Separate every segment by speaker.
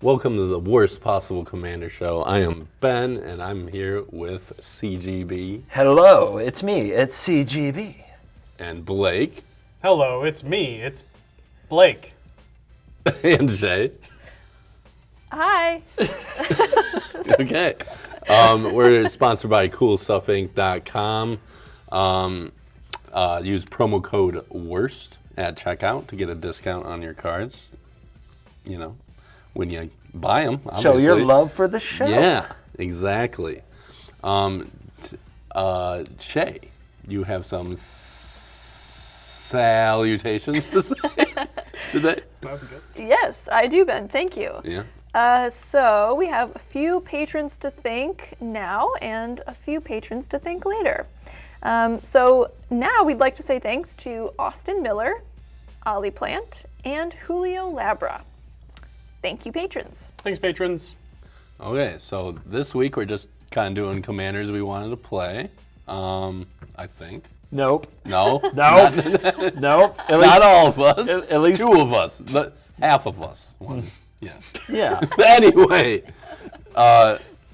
Speaker 1: Welcome to the worst possible Commander show. I am Ben, and I'm here with CGB.
Speaker 2: Hello, it's me. It's CGB.
Speaker 1: And Blake.
Speaker 3: Hello, it's me. It's Blake.
Speaker 1: And Shea.
Speaker 4: Hi.
Speaker 1: Okay. We're sponsored by CoolStuffInc.com. Use promo code WORST at checkout to get a discount on your cards. You know, when you buy them.
Speaker 2: Show your love for the show.
Speaker 1: Yeah, exactly. Shea, you have some salutations to say today?
Speaker 3: That was good.
Speaker 4: Yes, I do, Ben. Thank you.
Speaker 1: Yeah.
Speaker 4: So we have a few patrons to thank now and a few patrons to thank later. So now we'd like to say thanks to Austin Miller, Ollie Plant, and Julio Labra. Thank you, patrons.
Speaker 3: Thanks, patrons.
Speaker 1: Okay, so this week we're just kind of doing commanders we wanted to play. I think.
Speaker 2: Nope.
Speaker 1: No?
Speaker 2: Nope. Nope.
Speaker 1: Not all of us.
Speaker 2: At least
Speaker 1: two of us. Half of us. One. Yeah.
Speaker 2: Yeah.
Speaker 1: Anyway,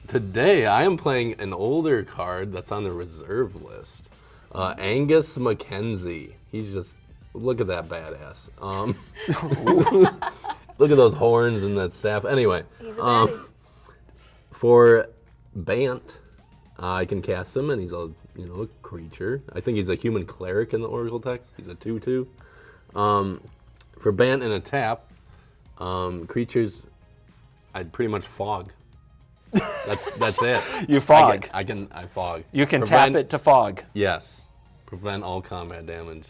Speaker 1: today I am playing an older card that's on the reserve list. Angus Mackenzie. He's just, look at that badass. Look at those horns and that staff. Anyway,
Speaker 4: He's a baddie.
Speaker 1: for Bant, I can cast him, and he's a creature. I think he's a human cleric in the Oracle text. He's a 2/2. For Bant and a tap, creatures, I'd pretty much fog. That's it.
Speaker 2: You fog.
Speaker 1: I fog.
Speaker 2: You can tap it to fog.
Speaker 1: Yes. Prevent all combat damage.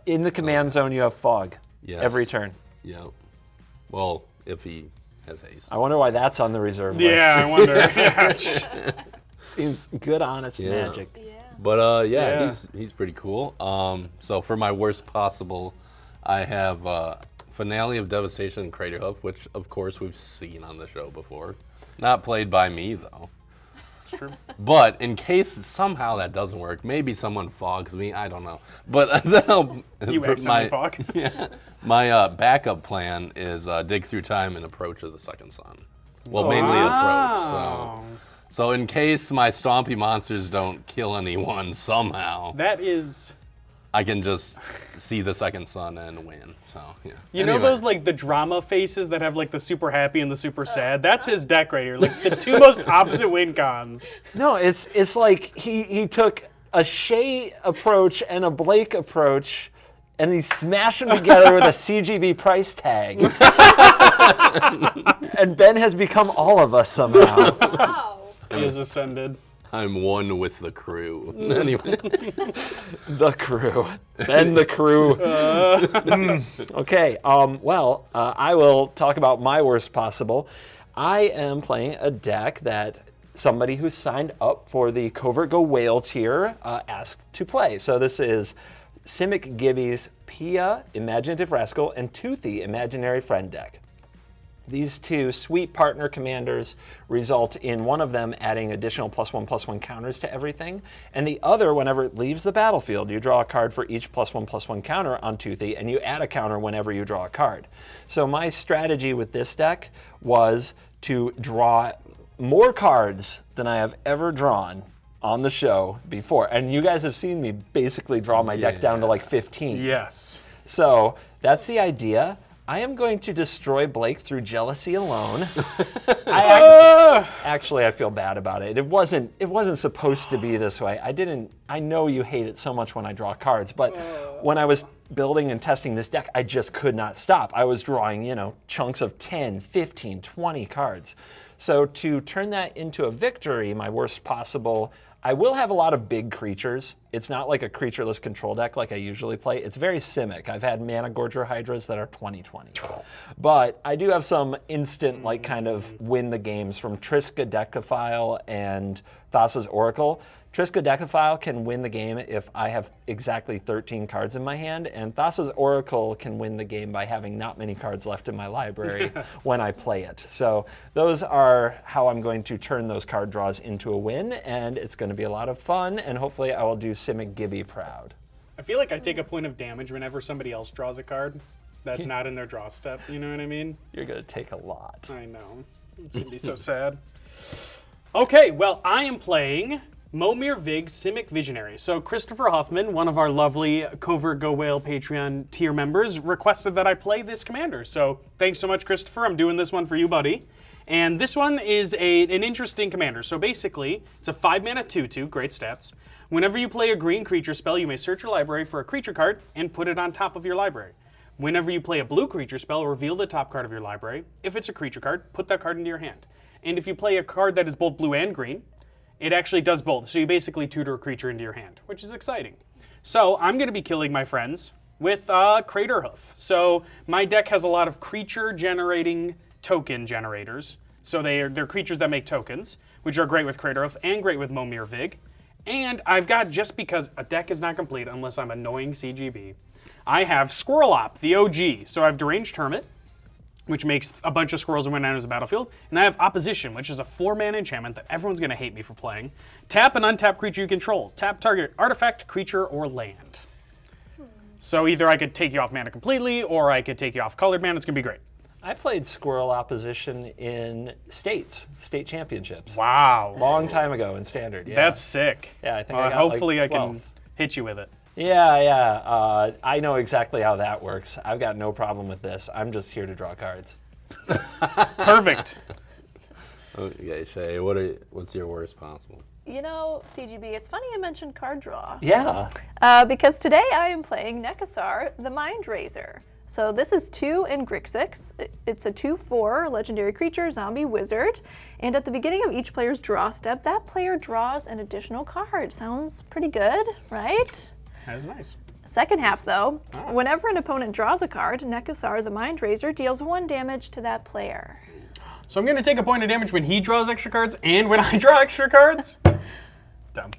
Speaker 2: In the command zone, you have fog.
Speaker 1: Yes.
Speaker 2: Every turn.
Speaker 1: Yeah. Well, if he has haste.
Speaker 2: I wonder why that's on the reserve list.
Speaker 3: Yeah, I wonder.
Speaker 2: Seems good, honest
Speaker 1: Yeah.
Speaker 2: magic.
Speaker 1: But
Speaker 3: Yeah.
Speaker 1: he's pretty cool. So for my worst possible, I have Finale of Devastation and Craterhoof, which of course we've seen on the show before. Not played by me though.
Speaker 3: It's true.
Speaker 1: But in case somehow that doesn't work, maybe someone fogs me. I don't know. But then
Speaker 3: You accidentally fog.
Speaker 1: Yeah, my backup plan is dig through time and approach of the second sun. Well, mainly
Speaker 3: Wow.
Speaker 1: approach. So in case my stompy monsters don't kill anyone somehow,
Speaker 3: That is...
Speaker 1: I can just see the second sun and win. So yeah.
Speaker 3: You know
Speaker 1: Anyway.
Speaker 3: those like the drama faces that have like the super happy and the super sad? That's his deck right here. Like the two most opposite win cons.
Speaker 2: No, it's like he took a Shea approach and a Blake approach, and he smashed them together with a CGB price tag. And Ben has become all of us somehow.
Speaker 4: Wow.
Speaker 3: He has ascended.
Speaker 1: I'm one with the crew. Anyway.
Speaker 2: The crew. Ben the crew. Okay, I will talk about my worst possible. I am playing a deck that somebody who signed up for the Covert Go Whale tier asked to play. So this is Simic Gibby's Pia, Imaginative Rascal, and Toothy, Imaginary Friend deck. These two sweet partner commanders result in one of them adding additional +1/+1 counters to everything, and the other, whenever it leaves the battlefield, you draw a card for each +1/+1 counter on Toothy, and you add a counter whenever you draw a card. So my strategy with this deck was to draw more cards than I have ever drawn on the show before. And you guys have seen me basically draw my deck down to like 15.
Speaker 3: Yes.
Speaker 2: So that's the idea. I am going to destroy Blake through jealousy alone. Actually, I feel bad about it. It wasn't supposed to be this way. I know you hate it so much when I draw cards, but when I was building and testing this deck, I just could not stop. I was drawing, chunks of 10, 15, 20 cards. So to turn that into a victory, my worst possible, I will have a lot of big creatures. It's not like a creatureless control deck like I usually play. It's very Simic. I've had Mana Gorger Hydras that are 20/20. But I do have some instant, kind of win the games from Triska Decaphile and Thassa's Oracle. Triska Decaphile can win the game if I have exactly 13 cards in my hand, and Thassa's Oracle can win the game by having not many cards left in my library when I play it. So those are how I'm going to turn those card draws into a win, and it's going to be a lot of fun, and hopefully I will do Simic Gibby proud.
Speaker 3: I feel like I take a point of damage whenever somebody else draws a card. that's not in their draw step. You know what I mean?
Speaker 2: You're gonna take a lot.
Speaker 3: I know. It's going to be so sad. Okay, well, I am playing Momir Vig Simic Visionary. So Christopher Huffman, one of our lovely Covert Go Whale Patreon tier members, requested that I play this commander. So thanks so much, Christopher. I'm doing this one for you, buddy. And this one is an interesting commander. So basically, it's a 5-mana 2/2, great stats. Whenever you play a green creature spell, you may search your library for a creature card and put it on top of your library. Whenever you play a blue creature spell, reveal the top card of your library. If it's a creature card, put that card into your hand. And if you play a card that is both blue and green, it actually does both. So you basically tutor a creature into your hand, which is exciting. So I'm going to be killing my friends with Craterhoof. So my deck has a lot of creature-generating token generators. So they're creatures that make tokens, which are great with Craterhoof and great with Momir Vig. And I've got, just because a deck is not complete unless I'm annoying CGB, I have Squirrelop, the OG. So I have Deranged Hermit, which makes a bunch of squirrels and when enters the battlefield. And I have Opposition, which is a 4-mana enchantment that everyone's going to hate me for playing. Tap an untapped creature you control. Tap target artifact, creature, or land. So either I could take you off mana completely, or I could take you off colored mana. It's going to be great.
Speaker 2: I played Squirrel Opposition in state championships.
Speaker 3: Wow.
Speaker 2: Long time ago in Standard. Yeah.
Speaker 3: That's sick.
Speaker 2: Yeah, I think I got
Speaker 3: hopefully
Speaker 2: like
Speaker 3: I
Speaker 2: 12.
Speaker 3: can hit you with it.
Speaker 2: Yeah. I know exactly how that works. I've got no problem with this. I'm just here to draw cards.
Speaker 3: Perfect.
Speaker 1: Okay, Shea, what's your worst possible?
Speaker 4: You know, CGB, it's funny you mentioned card draw.
Speaker 2: Yeah.
Speaker 4: Because today I am playing Nekusar, the Mind Razor. So this is 2 in Grixis. It's a 2/4 legendary creature, zombie wizard. And at the beginning of each player's draw step, that player draws an additional card. Sounds pretty good, right?
Speaker 3: That is nice.
Speaker 4: Second half, though, whenever an opponent draws a card, Nekusar, the Mind Razor, deals 1 damage to that player.
Speaker 3: So I'm going to take a point of damage when he draws extra cards and when I draw extra cards? Dumb.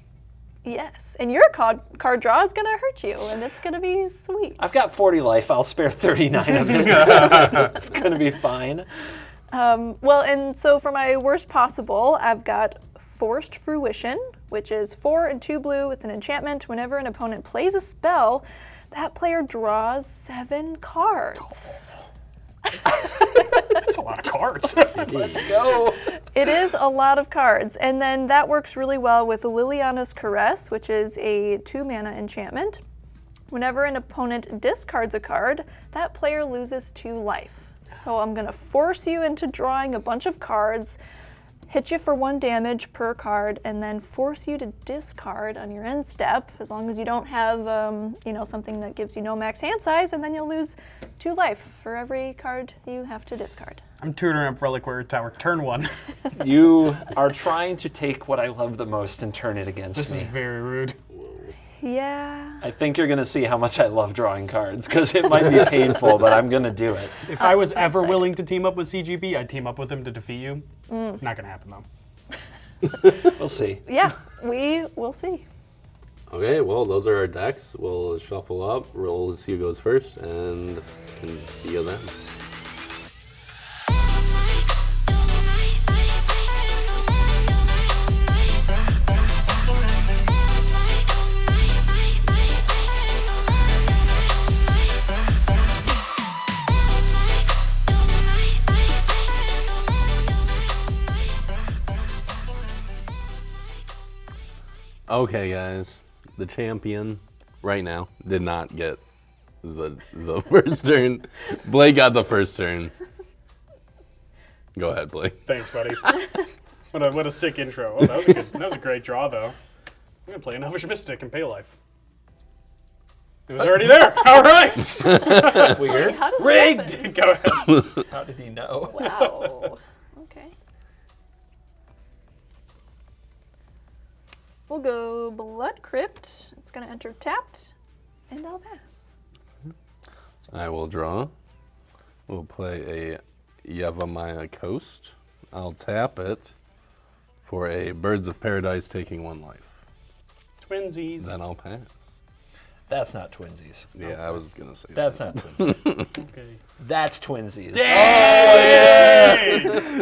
Speaker 4: Yes, and your card draw is going to hurt you, and it's going to be sweet.
Speaker 2: I've got 40 life. I'll spare 39 of it. It's going to be fine.
Speaker 4: Well, and so for my worst possible, I've got Forced Fruition, which is 4 and 2 blue. It's an enchantment. Whenever an opponent plays a spell, that player draws 7 cards.
Speaker 3: That's a lot of cards.
Speaker 2: Let's go.
Speaker 4: It is a lot of cards. And then that works really well with Liliana's Caress, which is a 2-mana enchantment. Whenever an opponent discards a card, that player loses 2 life. So I'm going to force you into drawing a bunch of cards, hit you for 1 damage per card, and then force you to discard on your end step, as long as you don't have something that gives you no max hand size, and then you'll lose 2 life for every card you have to discard.
Speaker 3: I'm tutoring up Reliquary Tower. Turn 1.
Speaker 2: You are trying to take what I love the most and turn it against
Speaker 3: This
Speaker 2: me.
Speaker 3: is very rude.
Speaker 4: Yeah.
Speaker 2: I think you're going to see how much I love drawing cards, because it might be painful, but I'm going to do it.
Speaker 3: If I was ever willing to team up with CGB, I'd team up with him to defeat you. Not going to happen, though.
Speaker 2: We'll see.
Speaker 4: Yeah, we will see.
Speaker 1: Okay, well, those are our decks. We'll shuffle up, we'll see who goes first, and can see you then. Okay, guys, the champion right now did not get the first turn. Blake got the first turn. Go ahead, Blake.
Speaker 3: Thanks, buddy. What a sick intro. Oh, that was a great draw, though. I'm going to play an Elvish Mystic and pay life. It was already there. All right.
Speaker 2: Weird.
Speaker 4: How does that
Speaker 3: Rigged.
Speaker 4: happen?
Speaker 3: Go ahead.
Speaker 2: How did he know?
Speaker 4: Wow. Okay. We'll go Blood Crypt. It's going to enter tapped, and I'll pass.
Speaker 1: I will draw. We'll play a Yevamaya Coast. I'll tap it for a Birds of Paradise taking 1 life.
Speaker 3: Twinsies.
Speaker 1: Then I'll pass.
Speaker 2: That's not twinsies.
Speaker 1: Yeah, I was gonna say
Speaker 2: That's
Speaker 1: that.
Speaker 2: not twinsies.
Speaker 3: Okay.
Speaker 2: That's twinsies.
Speaker 3: Yay!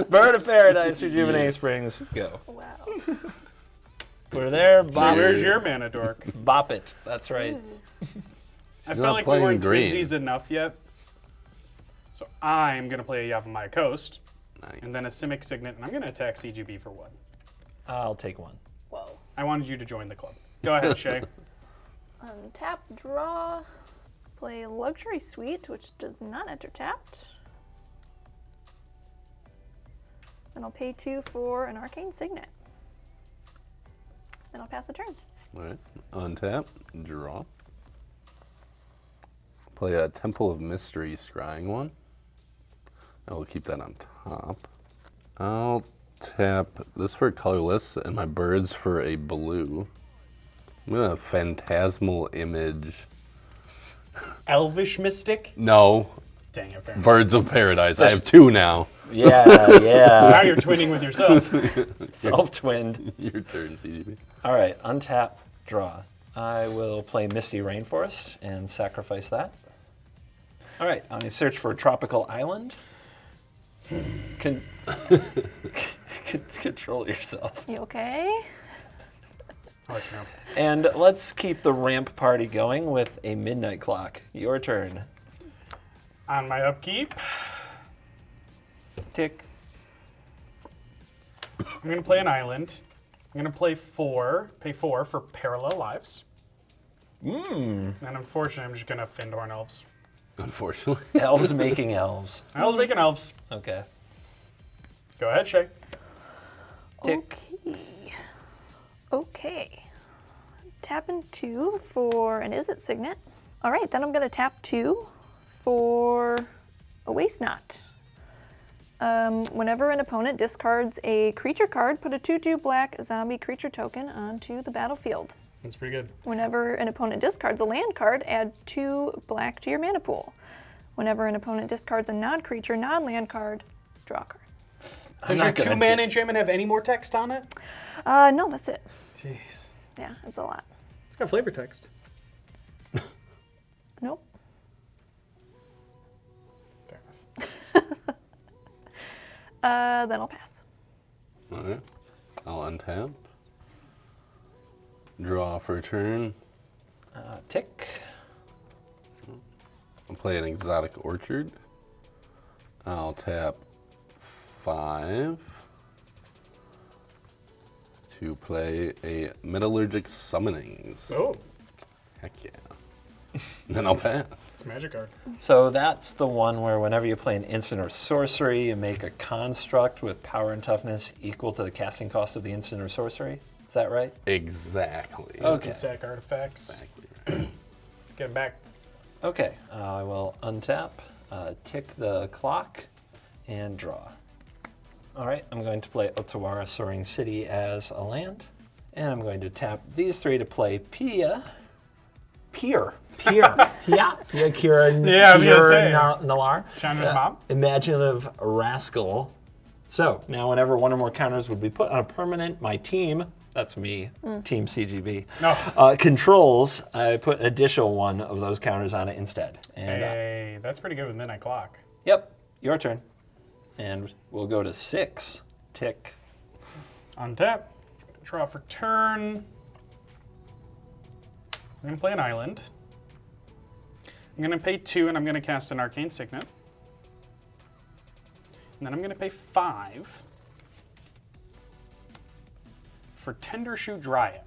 Speaker 2: Bird of Paradise, Rejuvenate Springs, go.
Speaker 4: Wow.
Speaker 2: We're there, bop,
Speaker 3: Where's your mana dork?
Speaker 2: bop it. That's right.
Speaker 3: I
Speaker 1: not
Speaker 3: felt like we
Speaker 1: playing
Speaker 3: weren't
Speaker 1: green.
Speaker 3: twinsies enough yet. So I'm going to play a Yavimaya Coast,
Speaker 1: Nice.
Speaker 3: and then a Simic Signet, and I'm going to attack CGB for 1.
Speaker 2: I'll take 1.
Speaker 4: Whoa.
Speaker 3: I wanted you to join the club. Go ahead, Shea.
Speaker 4: Untap, draw, play Luxury Suite, which does not enter tapped. Then I'll pay 2 for an Arcane Signet. Then I'll pass the turn.
Speaker 1: All right. Untap, draw. Play a Temple of Mystery scrying one. I will keep that on top. I'll tap this for colorless and my birds for a blue. I'm gonna Phantasmal Image.
Speaker 3: Elvish Mystic?
Speaker 1: No,
Speaker 3: Dang it, fair.
Speaker 1: Birds of Paradise. I have 2 now.
Speaker 2: Yeah,
Speaker 3: Now
Speaker 2: yeah.
Speaker 3: you're twinning with yourself.
Speaker 2: Self-twinned.
Speaker 1: Your turn, CGB.
Speaker 2: All right, untap, draw. I will play Misty Rainforest and sacrifice that. All right, I'm going to search for a tropical island. Control yourself.
Speaker 4: You okay?
Speaker 3: I'll let you know.
Speaker 2: And let's keep the ramp party going with a midnight clock. Your turn.
Speaker 3: On my upkeep,
Speaker 2: Tick.
Speaker 3: I'm going to play an island. I'm going to pay 4 for Parallel Lives. And unfortunately, I'm just going to Findorn Elves.
Speaker 1: Unfortunately.
Speaker 2: Elves making elves.
Speaker 3: Elves making elves.
Speaker 2: Okay.
Speaker 3: Go ahead, Shea.
Speaker 2: Tick.
Speaker 4: Okay. Tapping 2 for an Is It Signet. All right, then I'm going to tap 2 for a Waste Not. Whenever an opponent discards a creature card, put a 2/2 black zombie creature token onto the battlefield.
Speaker 3: That's pretty good.
Speaker 4: Whenever an opponent discards a land card, add 2 black to your mana pool. Whenever an opponent discards a non-creature, non-land card, draw a card.
Speaker 3: Does your 2-mana enchantment have any more text on it?
Speaker 4: No, that's it.
Speaker 3: Jeez.
Speaker 4: Yeah, it's a lot.
Speaker 3: It's got flavor text.
Speaker 4: Nope.
Speaker 3: Fair enough.
Speaker 4: Then I'll pass.
Speaker 1: All right. I'll untap. Draw for a turn.
Speaker 2: Tick.
Speaker 1: I'll play an Exotic Orchard. I'll tap 5 to play a Metallurgic Summonings.
Speaker 3: Oh,
Speaker 1: Heck yeah. Then I'll pass.
Speaker 3: it's a magic card.
Speaker 2: So that's the one where whenever you play an instant or sorcery, you make a construct with power and toughness equal to the casting cost of the instant or sorcery. Is that right?
Speaker 1: Exactly.
Speaker 2: Okay.
Speaker 3: Good sack artifacts.
Speaker 1: Exactly right.
Speaker 3: Get them back.
Speaker 2: Okay, I will untap, tick the clock, and draw. All right, I'm going to play Otawara Soaring City as a land, and I'm going to tap these 3 to play Pia. Kira.
Speaker 3: Yeah, I was gonna say.
Speaker 2: Nalar.
Speaker 3: Chandra's mom.
Speaker 2: Imaginative Rascal. So now whenever one or more counters would be put on a permanent, my team, that's me, Team CGB,
Speaker 3: No.
Speaker 2: controls, I put an additional one of those counters on it instead. And
Speaker 3: Hey, that's pretty good with Midnight Clock.
Speaker 2: yep, your turn. And we'll go to 6. Tick.
Speaker 3: Untap. Draw for turn. I'm going to play an island. I'm going to pay 2, and I'm going to cast an Arcane Signet. And then I'm going to pay 5 for Tendershoe Dryad.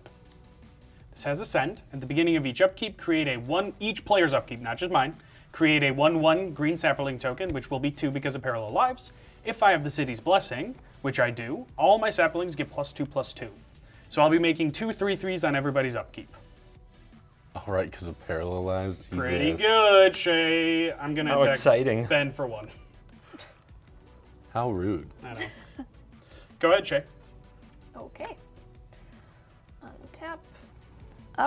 Speaker 3: This has Ascend. At the beginning of each upkeep, create a 1, each player's upkeep, not just mine, create a 1/1 green sapling token, which will be 2 because of Parallel Lives. If I have the City's Blessing, which I do, all my saplings get +2/+2. So I'll be making 2 3/3s on everybody's upkeep.
Speaker 1: All right, because of Parallel Lives.
Speaker 3: Pretty
Speaker 1: Jesus.
Speaker 3: good, Shea. I'm going to
Speaker 2: How
Speaker 3: attack
Speaker 2: exciting.
Speaker 3: Ben for 1.
Speaker 1: How rude.
Speaker 3: I know. Go ahead, Shea.
Speaker 4: Okay. Untap.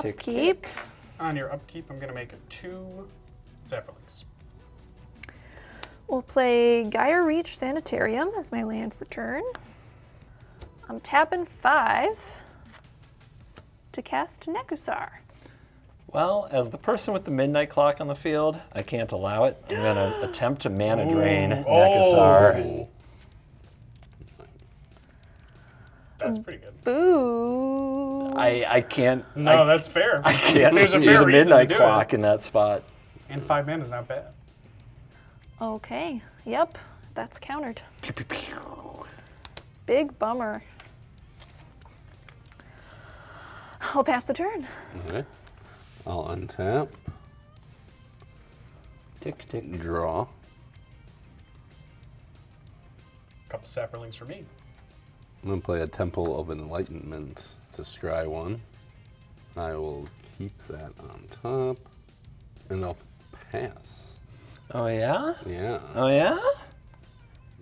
Speaker 2: Tick,
Speaker 4: Upkeep.
Speaker 2: tick.
Speaker 3: On your upkeep, I'm going to make a 2 saplings.
Speaker 4: We'll play Gaia Reach Sanitarium as my land for turn. I'm tapping 5 to cast Nekusar.
Speaker 2: Well, as the person with the midnight clock on the field, I can't allow it. I'm going to attempt to mana drain Nekusar.
Speaker 1: Oh.
Speaker 3: That's pretty good.
Speaker 4: Boo.
Speaker 2: I can't.
Speaker 3: No, that's fair.
Speaker 2: I can't
Speaker 3: There's a
Speaker 2: do
Speaker 3: fair
Speaker 2: the
Speaker 3: reason
Speaker 2: midnight
Speaker 3: to do
Speaker 2: clock
Speaker 3: it.
Speaker 2: in that spot.
Speaker 3: And 5 mana is not bad.
Speaker 4: Okay. Yep. That's countered. Big bummer. I'll pass the turn.
Speaker 1: Okay. I'll untap.
Speaker 2: Tick, tick.
Speaker 1: Draw.
Speaker 3: Couple saplings for me.
Speaker 1: I'm going to play a Temple of Enlightenment to scry one. I will keep that on top. And I'll pass.
Speaker 2: Oh, yeah?
Speaker 1: Yeah.
Speaker 2: Oh, yeah?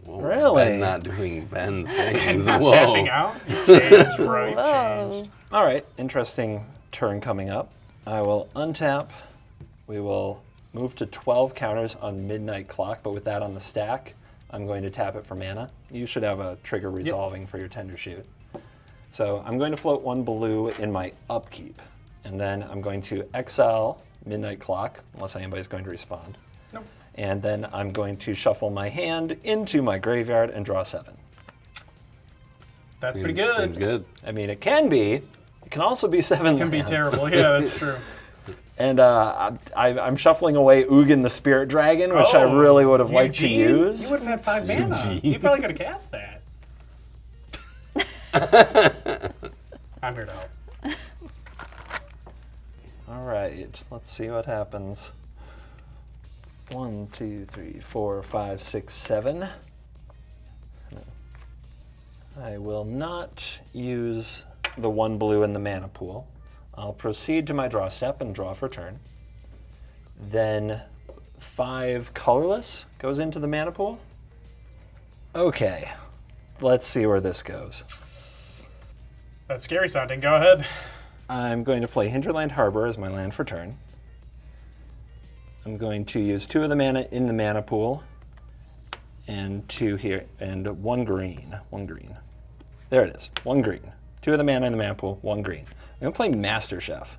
Speaker 1: Whoa,
Speaker 2: Really?
Speaker 1: Ben not doing Ben things.
Speaker 3: Not
Speaker 1: Whoa.
Speaker 3: tapping out. You changed, right?
Speaker 4: Whoa.
Speaker 3: Changed.
Speaker 2: All right, interesting turn coming up. I will untap. We will move to 12 counters on Midnight Clock, but with that on the stack, I'm going to tap it for mana. You should have a trigger resolving for your Tender Shoot. So I'm going to float 1 blue in my upkeep, and then I'm going to exile Midnight Clock, unless anybody's going to respond.
Speaker 3: Nope.
Speaker 2: And then I'm going to shuffle my hand into my graveyard and draw 7.
Speaker 3: That's pretty good.
Speaker 1: Seems good.
Speaker 2: I mean, it can be. It can also be 7
Speaker 3: It can be
Speaker 2: lands.
Speaker 3: terrible. Yeah, that's true.
Speaker 2: And I'm shuffling away Ugin the Spirit Dragon, which I really would have liked to
Speaker 3: Eugene?
Speaker 2: use.
Speaker 3: You would have had 5 mana. You probably could have cast that. I'm here to help.
Speaker 2: All right, let's see what happens. 1, 2, 3, 4, 5, 6, 7. I will not use the 1 blue in the mana pool. I'll proceed to my draw step and draw for turn. Then 5 colorless goes into the mana pool. Okay, let's see where this goes.
Speaker 3: That's scary sounding. Go ahead.
Speaker 2: I'm going to play Hinterland Harbor as my land for turn. I'm going to use 2 of the mana in the mana pool, and 2 here, and 1 green. 1 green. There it is. 1 green. 2 of the mana in the mana pool, 1 green. I'm going to play Master Chef.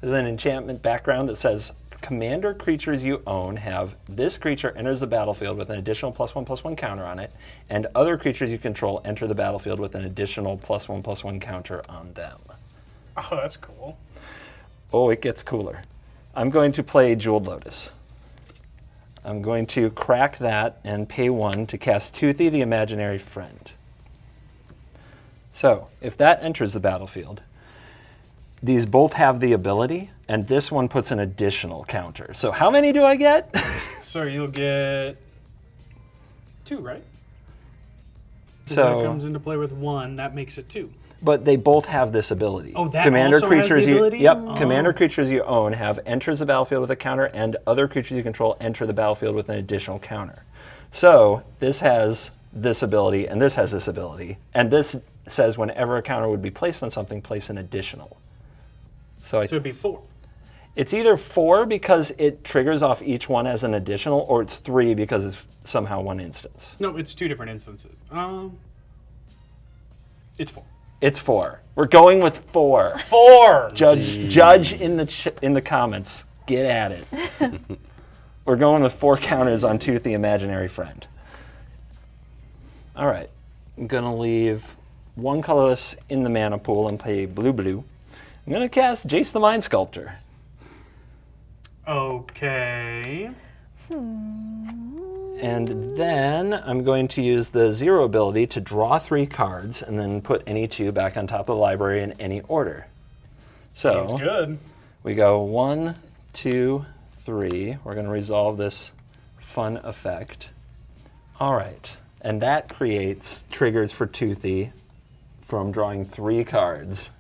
Speaker 2: There's an enchantment background that says, commander creatures you own have this creature enters the battlefield with an additional +1/+1 counter on it, and other creatures you control enter the battlefield with an additional +1/+1 counter on them.
Speaker 3: Oh, that's cool.
Speaker 2: Oh, it gets cooler. I'm going to play Jeweled Lotus. I'm going to crack that and pay 1 to cast Toothy the Imaginary Friend. So, if that enters the battlefield, these both have the ability, and this one puts an additional counter. So how many do I get?
Speaker 3: So you'll get 2, right?
Speaker 2: So-
Speaker 3: that comes into play with 1. That makes it 2.
Speaker 2: But they both have this ability.
Speaker 3: Oh, that also has the ability?
Speaker 2: Yep.
Speaker 3: Oh.
Speaker 2: Commander creatures you own have enters the battlefield with a counter, and other creatures you control enter the battlefield with an additional counter. So this has this ability, and this has this ability, and this says whenever a counter would be placed on something, place an additional. So
Speaker 3: So it'd be 4.
Speaker 2: it's either 4 because it triggers off each one as an additional, or it's 3 because it's somehow one instance.
Speaker 3: No, it's 2 different instances. It's 4.
Speaker 2: It's 4. We're going with 4.
Speaker 3: 4!
Speaker 2: Judge in the comments. Get at it. We're going with 4 counters on Tooth the Imaginary Friend. All right. I'm going to leave 1 colorless in the mana pool and play blue. I'm going to cast Jace the Mind Sculptor.
Speaker 3: Okay.
Speaker 2: And then I'm going to use the 0 ability to draw 3 cards and then put any 2 back on top of the library in any order. So
Speaker 3: Seems good.
Speaker 2: we go 1, 2, 3. We're going to resolve this fun effect. All right. And that creates triggers for Toothy from drawing 3 cards.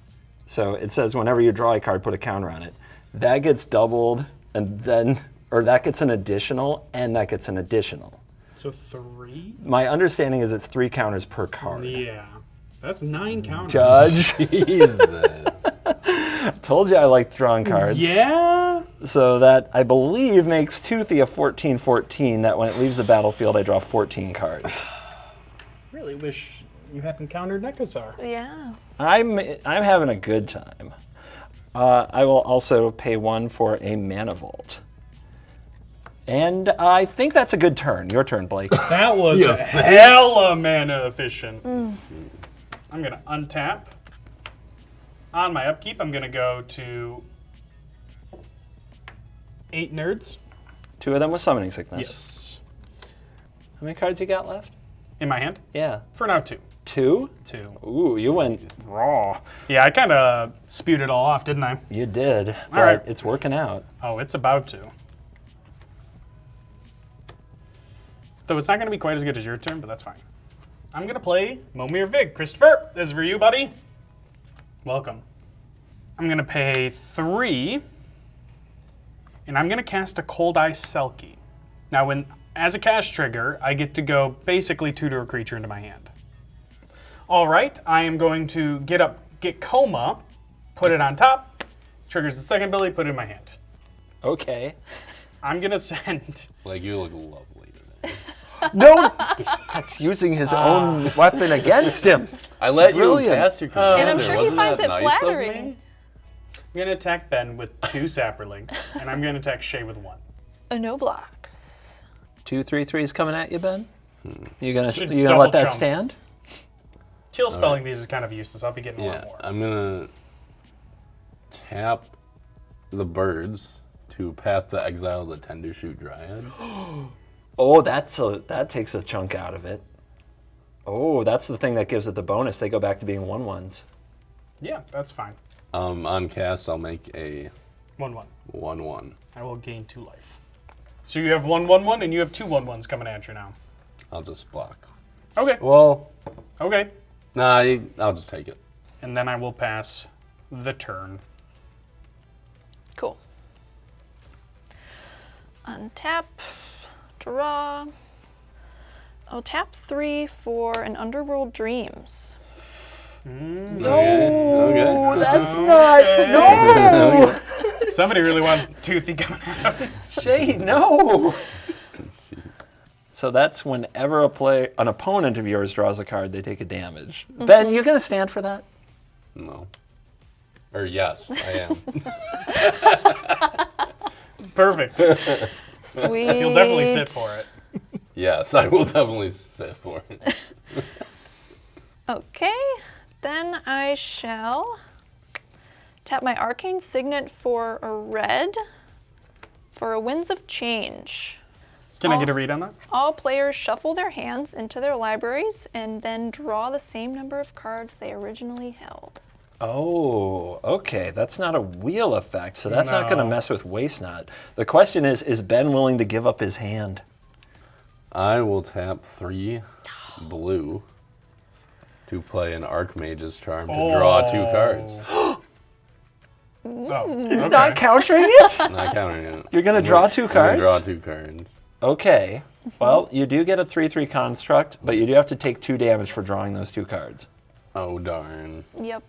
Speaker 2: So it says whenever you draw a card, put a counter on it. That gets doubled, and then, or that gets an additional, and that gets an additional.
Speaker 3: So 3?
Speaker 2: My understanding is it's 3 counters per card.
Speaker 3: Yeah. That's 9 counters.
Speaker 2: Judge,
Speaker 1: Jesus.
Speaker 2: told you I liked drawing cards.
Speaker 3: Yeah?
Speaker 2: So that, I believe, makes Toothy a 14/14, that when it leaves the battlefield, I draw 14 cards.
Speaker 3: Really wish you hadn't countered Nekusar.
Speaker 4: Yeah.
Speaker 2: I'm having a good time. I will also pay 1 for a Mana Vault. And I think that's a good turn. Your turn, Blake.
Speaker 3: That was a hella mana efficient. I'm going to untap. On my upkeep, I'm going to go to 8 nerds.
Speaker 2: 2 of them with Summoning Sickness.
Speaker 3: Yes.
Speaker 2: How many cards you got left?
Speaker 3: In my hand?
Speaker 2: Yeah.
Speaker 3: For now, 2.
Speaker 2: 2?
Speaker 3: 2.
Speaker 2: Ooh, you went raw.
Speaker 3: Yeah, I kind of spewed it all off, didn't I?
Speaker 2: You did, but
Speaker 3: right.
Speaker 2: it's working out.
Speaker 3: Oh, it's about to. Though it's not going to be quite as good as your turn, but that's fine. I'm going to play Momir Vig. Christopher, this is for you, buddy. Welcome. I'm going to pay 3, and I'm going to cast a Cold Eye Selkie. Now, as a cast trigger, I get to go basically tutor a creature into my hand. All right, I am going to get Coma, put it on top, triggers the second ability, put it in my hand.
Speaker 2: Okay.
Speaker 3: I'm going to send...
Speaker 1: Like, you look lovely today.
Speaker 2: No! That's using his own weapon against him.
Speaker 1: I let
Speaker 2: brilliant.
Speaker 1: you cast your commander.
Speaker 4: And I'm sure he
Speaker 1: Wasn't
Speaker 4: finds
Speaker 1: that
Speaker 4: it
Speaker 1: nice of
Speaker 4: flattering.
Speaker 1: me?
Speaker 3: I'm going to attack Ben with 2 Saprolinks, and I'm going to attack Shea with 1.
Speaker 4: No blocks.
Speaker 2: 2 3/3s coming at you, Ben. You gonna
Speaker 3: Should
Speaker 2: let that
Speaker 3: double
Speaker 2: stand?
Speaker 3: Kill spelling these is kind of useless. I'll be getting a lot
Speaker 1: Yeah,
Speaker 3: more.
Speaker 1: I'm gonna tap the birds to Path to Exile the Tendershoot Dryad.
Speaker 2: Oh, that takes a chunk out of it. Oh, that's the thing that gives it the bonus. They go back to being 1/1s.
Speaker 3: Yeah, that's fine.
Speaker 1: On cast, I'll make a
Speaker 3: 1/1.
Speaker 1: 1/1.
Speaker 3: I will gain 2 life. So you have 1/1/1, and you have 2 1/1s coming at you now.
Speaker 1: I'll just block.
Speaker 3: Okay.
Speaker 1: Well,
Speaker 3: Okay.
Speaker 1: nah, I'll just take it.
Speaker 3: And then I will pass the turn.
Speaker 4: Cool. Untap, draw. I'll tap 3 for an Underworld Dreams.
Speaker 1: Okay.
Speaker 2: That's not. No!
Speaker 3: Somebody really wants Toothy coming out.
Speaker 2: Shea, no!
Speaker 1: Let's see.
Speaker 2: So that's whenever an opponent of yours draws a card, they take a damage. Ben, you gonna stand for that?
Speaker 1: No. Or yes, I am.
Speaker 3: Perfect.
Speaker 4: Sweet.
Speaker 3: You'll definitely sit for it.
Speaker 1: Yes, I will definitely sit for it.
Speaker 4: Okay, then I shall tap my Arcane Signet for a red for a Winds of Change.
Speaker 3: Can I get a read on that?
Speaker 4: All players shuffle their hands into their libraries and then draw the same number of cards they originally held.
Speaker 2: Oh, okay. That's not a wheel effect, so that's not gonna
Speaker 3: No.
Speaker 2: mess with Waste Not. The question is Ben willing to give up his hand?
Speaker 1: I will tap 3 blue to play an Archmage's Charm to draw 2 cards.
Speaker 3: Oh,
Speaker 2: He's
Speaker 3: okay.
Speaker 2: not countering it?
Speaker 1: Not counting it.
Speaker 2: You're gonna draw 2 cards?
Speaker 1: I'm gonna draw 2 cards.
Speaker 2: Okay. Well, you do get a 3/3 construct, but you do have to take 2 damage for drawing those 2 cards.
Speaker 1: Oh, darn.
Speaker 4: Yep.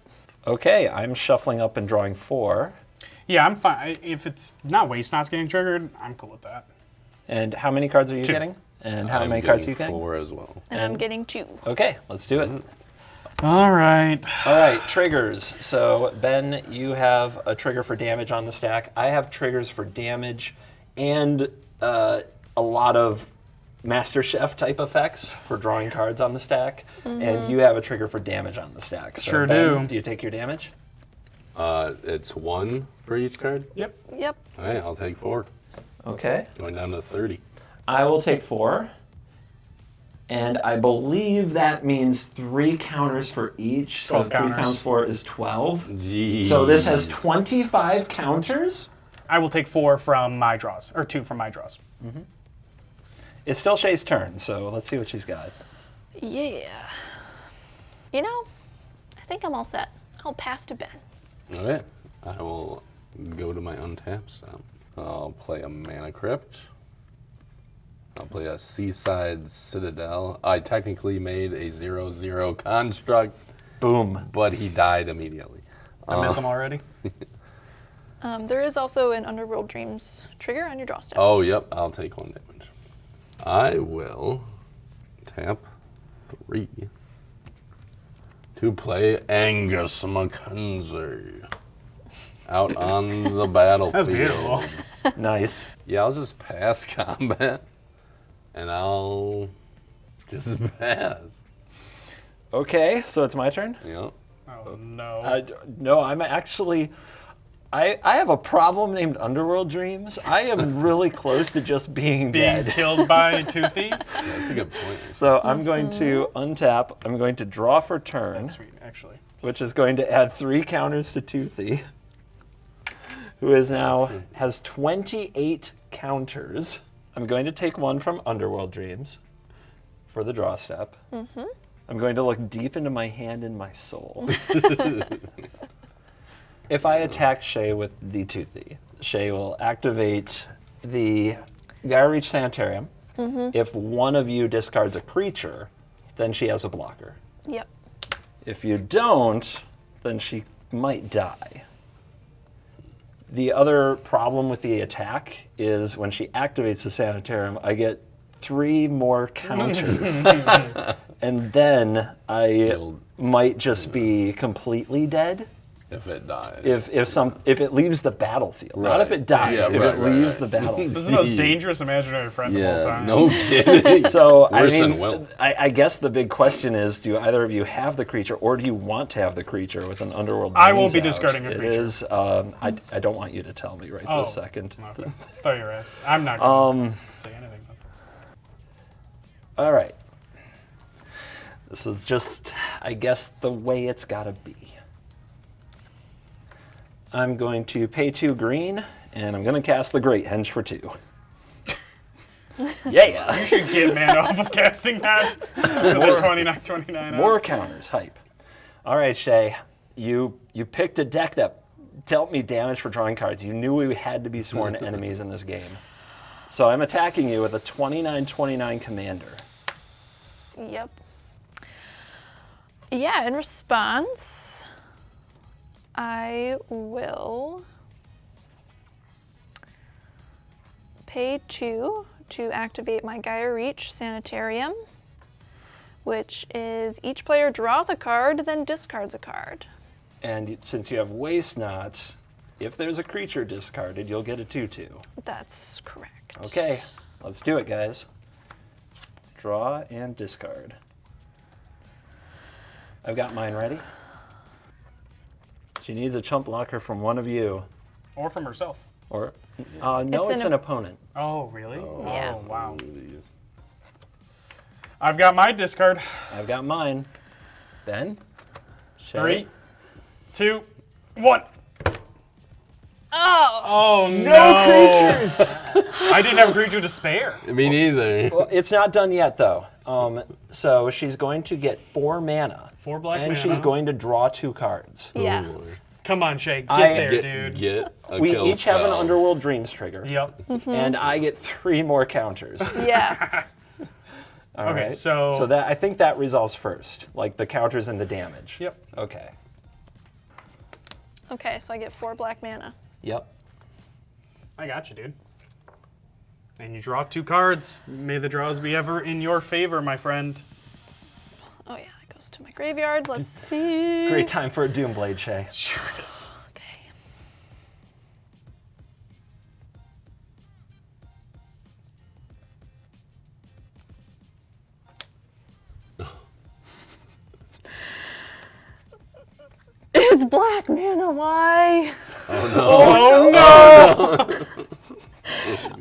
Speaker 2: Okay, I'm shuffling up and drawing 4.
Speaker 3: Yeah, I'm fine. If it's not Waste Not's getting triggered, I'm cool with that.
Speaker 2: And how many cards are you
Speaker 3: 2.
Speaker 2: getting? And how
Speaker 1: I'm
Speaker 2: many cards are you
Speaker 1: getting
Speaker 2: getting?
Speaker 1: 4 as well.
Speaker 4: And I'm getting 2.
Speaker 2: Okay, let's do it.
Speaker 3: All right.
Speaker 2: All right, triggers. So, Ben, you have a trigger for damage on the stack. I have triggers for damage and a lot of Master Chef type effects for drawing cards on the stack. And you have a trigger for damage on the stack. So,
Speaker 3: Sure
Speaker 2: Ben,
Speaker 3: do.
Speaker 2: Do you take your damage?
Speaker 1: It's 1 for each card.
Speaker 3: Yep.
Speaker 4: Yep.
Speaker 1: All right, I'll take 4.
Speaker 2: Okay.
Speaker 1: Going down to 30.
Speaker 2: I will take 4. And I believe that means 3 counters for each.
Speaker 3: 12
Speaker 2: so 3
Speaker 3: counters.
Speaker 2: times 4 is 12.
Speaker 1: Jeez.
Speaker 2: So this has 25 counters.
Speaker 3: I will take 4 from my draws, or 2 from my draws.
Speaker 2: It's still Shea's turn, so let's see what she's got.
Speaker 4: Yeah. You know, I think I'm all set. I'll pass to Ben.
Speaker 1: All right, I will go to my untapped stop. I'll play a Mana Crypt. I'll play a Seaside Citadel. I technically made a 0/0 construct,
Speaker 2: Boom.
Speaker 1: but he died immediately.
Speaker 3: I miss them already.
Speaker 4: There is also an Underworld Dreams trigger on your draw step.
Speaker 1: Oh, yep, I'll take 1 damage. I will tap 3 to play Angus Mackenzie out on the battlefield.
Speaker 3: That's beautiful.
Speaker 2: Nice.
Speaker 1: Yeah, I'll just pass combat, and I'll just pass.
Speaker 2: Okay, so it's my turn?
Speaker 1: You know?
Speaker 3: Oh no.
Speaker 2: No, I'm actually... I have a problem named Underworld Dreams. I am really close to just being
Speaker 3: Being
Speaker 2: dead.
Speaker 3: killed by Toothy.
Speaker 1: That's a good point.
Speaker 2: So I'm going to untap. I'm going to draw for turn,
Speaker 3: That's sweet, actually.
Speaker 2: which is going to add 3 counters to Toothy, who is now has 28 counters. I'm going to take 1 from Underworld Dreams for the draw step. I'm going to look deep into my hand and my soul. If I attack Shea with the Toothy, Shea will activate the Gyre Reach Sanitarium. If one of you discards a creature, then she has a blocker.
Speaker 4: Yep.
Speaker 2: If you don't, then she might die. The other problem with the attack is when she activates the Sanitarium, I get 3 more counters. And then I might just be completely dead.
Speaker 1: If it dies.
Speaker 2: If it leaves the battlefield, not if
Speaker 1: Right.
Speaker 2: it dies.
Speaker 1: Yeah,
Speaker 2: if
Speaker 1: right,
Speaker 2: it leaves
Speaker 1: right.
Speaker 2: the battlefield.
Speaker 3: This is the most dangerous imaginary friend of all
Speaker 1: Yeah,
Speaker 3: time.
Speaker 1: no kidding.
Speaker 2: So
Speaker 1: Worse than Will.
Speaker 2: I guess the big question is: do either of you have the creature, or do you want to have the creature with an Underworld?
Speaker 3: I won't
Speaker 2: Dreams
Speaker 3: be
Speaker 2: out?
Speaker 3: discarding a
Speaker 2: It
Speaker 3: creature.
Speaker 2: is. I don't want you to tell me right this second.
Speaker 3: Okay. Thought you were asking. I'm not going to say anything.
Speaker 2: All right. This is just, I guess, the way it's got to be. I'm going to pay 2 green, and I'm going to cast the Great Henge for 2. Yeah.
Speaker 3: You should get mana off of casting that. For the 29/29.
Speaker 2: More counters, hype. All right, Shea, you picked a deck that dealt me damage for drawing cards. You knew we had to be sworn enemies in this game. So I'm attacking you with a 29/29 commander.
Speaker 4: Yep. Yeah, in response, I will pay 2 to activate my Gyre Reach Sanitarium, which is each player draws a card, then discards a card.
Speaker 2: And since you have Waste Not, if there's a creature discarded, you'll get a 2/2.
Speaker 4: That's correct.
Speaker 2: Okay, let's do it, guys. Draw and discard. I've got mine ready. She needs a chump blocker from one of you.
Speaker 3: Or from herself.
Speaker 2: Or, no, it's an opponent.
Speaker 3: Oh, really?
Speaker 4: Yeah.
Speaker 3: Oh, wow. I've got my discard.
Speaker 2: I've got mine. Ben? Shea?
Speaker 3: 3, 2, 1.
Speaker 4: Oh!
Speaker 3: Oh,
Speaker 2: No creatures!
Speaker 3: I didn't have a creature to spare.
Speaker 1: Me neither.
Speaker 2: Well, it's not done yet, though. So she's going to get 4 mana.
Speaker 3: 4 black
Speaker 2: and
Speaker 3: mana.
Speaker 2: she's going to draw 2 cards.
Speaker 4: Yeah.
Speaker 3: Come on, Shea. Get
Speaker 2: I-
Speaker 3: there,
Speaker 1: Get,
Speaker 3: dude.
Speaker 1: get a
Speaker 2: We
Speaker 1: kill
Speaker 2: each have an
Speaker 1: spell.
Speaker 2: Underworld Dreams trigger.
Speaker 3: Yep.
Speaker 2: And I get 3 more counters.
Speaker 4: Yeah.
Speaker 2: All
Speaker 3: Okay,
Speaker 2: right.
Speaker 3: so-
Speaker 2: that I think that resolves first, like the counters and the damage.
Speaker 3: Yep.
Speaker 2: Okay.
Speaker 4: Okay, so I get 4 black mana.
Speaker 2: Yep.
Speaker 3: I got you, dude. And you draw 2 cards. May the draws be ever in your favor, my friend.
Speaker 4: Oh yeah, that goes to my graveyard. Let's see.
Speaker 2: Great time for a Doomblade, Shea.
Speaker 3: Sure is.
Speaker 4: Okay. It's black mana, why?
Speaker 3: Oh, no!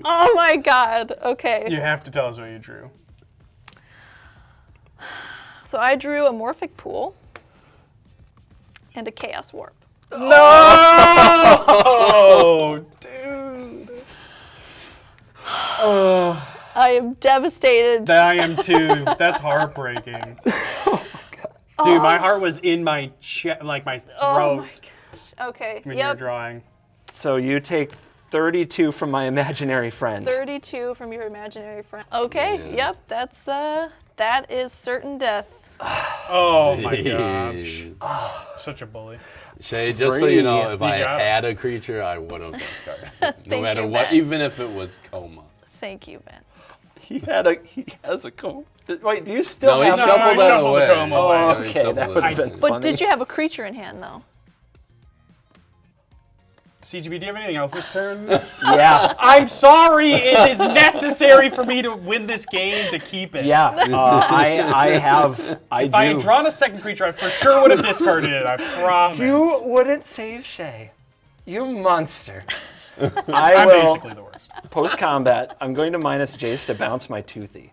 Speaker 4: Oh my god, okay.
Speaker 3: You have to tell us what you drew.
Speaker 4: So I drew a Morphic Pool and a Chaos Warp.
Speaker 3: Oh, dude.
Speaker 4: I am devastated.
Speaker 3: I am too. That's heartbreaking. Dude, my heart was in my chest, like my throat
Speaker 4: Oh my gosh. Okay,
Speaker 3: when you were
Speaker 4: yep.
Speaker 3: drawing.
Speaker 2: So you take 32 from my imaginary friend.
Speaker 4: 32 from your imaginary friend. Okay, yep, that is certain death.
Speaker 3: Oh my gosh. Such a bully.
Speaker 1: Shea, just so you know,
Speaker 2: Free.
Speaker 1: if I
Speaker 3: got it.
Speaker 1: had a creature, I would have discarded it. No
Speaker 4: Thank
Speaker 1: matter
Speaker 4: you,
Speaker 1: what,
Speaker 4: Ben.
Speaker 1: even if it was coma.
Speaker 4: Thank you, Ben.
Speaker 2: He has a comb. Wait, do you still
Speaker 1: No, he
Speaker 2: have
Speaker 3: No,
Speaker 1: shuffled
Speaker 3: I
Speaker 1: that
Speaker 3: shuffled the
Speaker 1: away.
Speaker 3: coma away.
Speaker 2: Oh,
Speaker 1: Yeah, he
Speaker 2: okay,
Speaker 1: shuffled
Speaker 2: that
Speaker 1: it
Speaker 2: would have
Speaker 1: away.
Speaker 2: been
Speaker 4: But
Speaker 2: funny.
Speaker 4: did you have a creature in hand, though?
Speaker 3: CGB, do you have anything else this turn?
Speaker 2: Yeah.
Speaker 3: I'm sorry, it is necessary for me to win this game to keep it.
Speaker 2: Yeah. I
Speaker 3: If I had
Speaker 2: do.
Speaker 3: drawn a second creature, I for sure would have discarded it, I promise.
Speaker 2: You wouldn't save Shea. You monster.
Speaker 3: I'm basically the worst.
Speaker 2: Post-combat, I'm going to minus Jace to bounce my Toothy.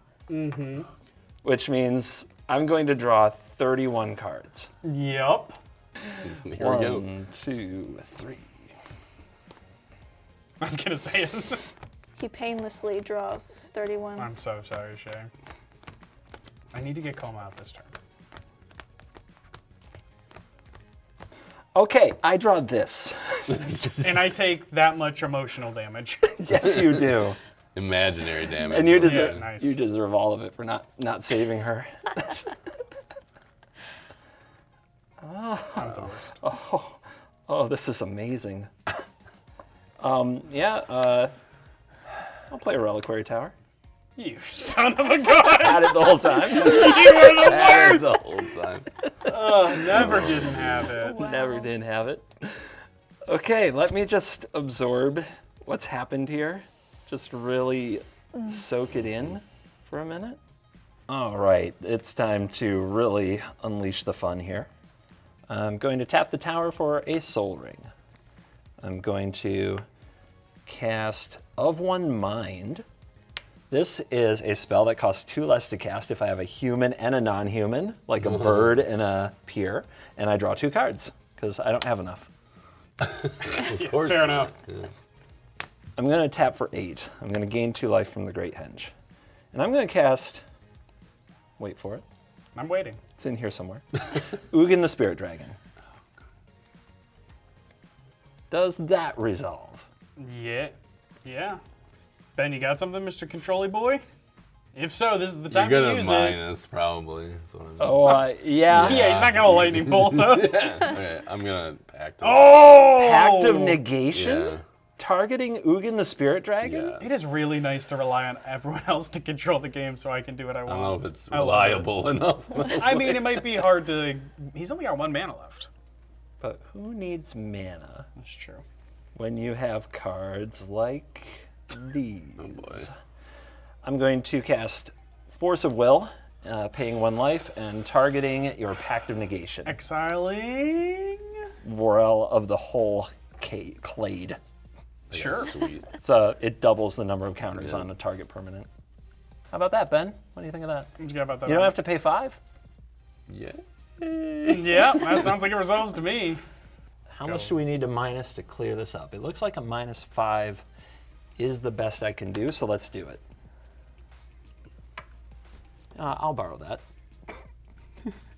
Speaker 2: Which means I'm going to draw 31 cards.
Speaker 3: Yep.
Speaker 1: Here we go.
Speaker 2: 1, 2, 3.
Speaker 3: I was gonna say it.
Speaker 4: He painlessly draws 31.
Speaker 3: I'm so sorry, Shea. I need to get Coma out this turn.
Speaker 2: Okay, I draw this.
Speaker 3: And I take that much emotional damage.
Speaker 2: Yes, you do.
Speaker 1: Imaginary damage.
Speaker 2: And you deserve,
Speaker 3: Yeah, nice.
Speaker 2: you deserve all of it for not saving her.
Speaker 3: I'm the worst.
Speaker 2: Oh, this is amazing. I'll play a Reliquary Tower.
Speaker 3: You son of a gun!
Speaker 2: Had it the whole time.
Speaker 3: You are the
Speaker 1: Had it
Speaker 3: worst!
Speaker 1: the whole time.
Speaker 3: Never didn't have it.
Speaker 4: Wow.
Speaker 2: Never did have it. Okay, let me just absorb what's happened here. Just really soak it in for a minute. All right, it's time to really unleash the fun here. I'm going to tap the tower for a Soul Ring. I'm going to cast Of One Mind. This is a spell that costs 2 less to cast if I have a human and a non-human, like a bird and a peer, and I draw 2 cards, because I don't have enough.
Speaker 1: Of course.
Speaker 3: Fair enough.
Speaker 1: Yeah.
Speaker 2: I'm going to tap for 8. I'm going to gain 2 life from the Great Henge. And I'm going to cast, wait for it,
Speaker 3: I'm waiting.
Speaker 2: it's in here somewhere, Ugin the Spirit Dragon. Does that resolve?
Speaker 3: Yeah. Yeah. Ben, you got something, Mr. Controlly Boy? If so, this is the time
Speaker 1: You're
Speaker 3: to
Speaker 1: gonna
Speaker 3: use
Speaker 1: minus, probably. Is what I mean.
Speaker 2: Oh, yeah.
Speaker 3: it. Yeah, he's not gonna lightning bolt us.
Speaker 1: Yeah. Okay, I'm gonna pact it.
Speaker 3: Oh!
Speaker 2: Pact of Negation?
Speaker 1: Yeah.
Speaker 2: Targeting Ugin the Spirit Dragon?
Speaker 1: Yeah.
Speaker 3: It is really nice to rely on everyone else to control the game so I can do what I
Speaker 1: I
Speaker 3: want.
Speaker 1: don't know if it's
Speaker 3: I love it.
Speaker 1: reliable enough.
Speaker 3: I mean, it might be hard to... He's only got 1 mana left.
Speaker 2: But who needs mana
Speaker 3: That's true.
Speaker 2: when you have cards like these?
Speaker 1: Oh boy.
Speaker 2: I'm going to cast Force of Will, paying 1 life, and targeting your Pact of Negation.
Speaker 3: Exiling...
Speaker 2: Vorel of the whole clade.
Speaker 3: Sure.
Speaker 1: Sweet.
Speaker 2: So it doubles the number of counters
Speaker 1: Yeah.
Speaker 2: on a target permanent. How about that, Ben? What do you think of that?
Speaker 3: What you got about that?
Speaker 2: You don't have to pay 5?
Speaker 1: Yeah.
Speaker 3: Yeah, that sounds like it resolves to me.
Speaker 2: How much do we need to minus to clear this up? It looks like a -5 is the best I can do, so let's do it. I'll borrow that.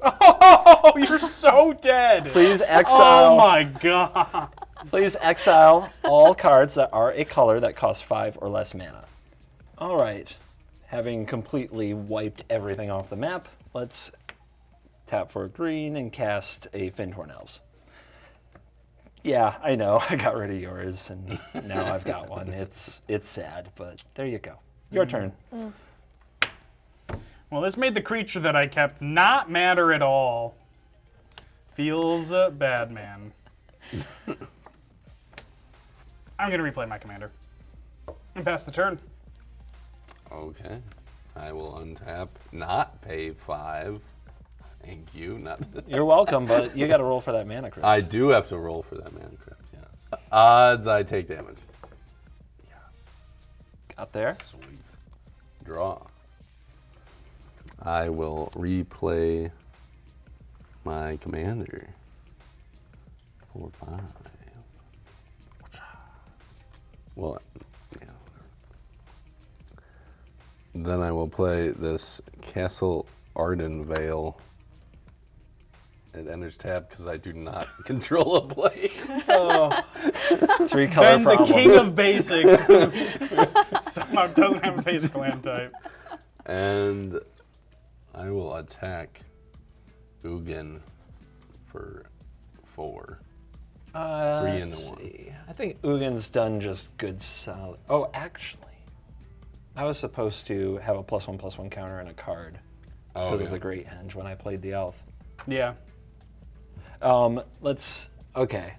Speaker 3: Oh, you're so dead.
Speaker 2: Please exile.
Speaker 3: Oh my god.
Speaker 2: Please exile all cards that are a color that cost 5 or less mana. All right, having completely wiped everything off the map, let's tap for green and cast a Findhorn Elves. Yeah, I know, I got rid of yours, and now I've got one. It's sad, but there you go. Your turn.
Speaker 3: Well, this made the creature that I kept not matter at all. Feels bad, man. I'm going to replay my commander. And pass the turn.
Speaker 1: Okay. I will untap, not pay 5. Thank you. Not.
Speaker 2: You're welcome, but you got to roll for that mana crypt.
Speaker 1: I do have to roll for that mana crypt. Yes. Odds I take damage.
Speaker 2: Got there.
Speaker 1: Sweet. Draw. I will replay my commander. 4, 5. Well, yeah. Then I will play this Castle Ardenvale. It enters tab because I do not control a blade.
Speaker 3: Oh,
Speaker 2: 3 color
Speaker 3: Ben, the
Speaker 2: problems.
Speaker 3: king of basics, who somehow doesn't have a basic land type.
Speaker 1: And I will attack Ugin for 4. 3 into
Speaker 2: Let's
Speaker 1: 1.
Speaker 2: see. I think Ugin's done just good solid. Oh, actually, I was supposed to have a +1/+1 counter and a card because of the Great Henge when I played the elf.
Speaker 3: Yeah.
Speaker 2: Okay.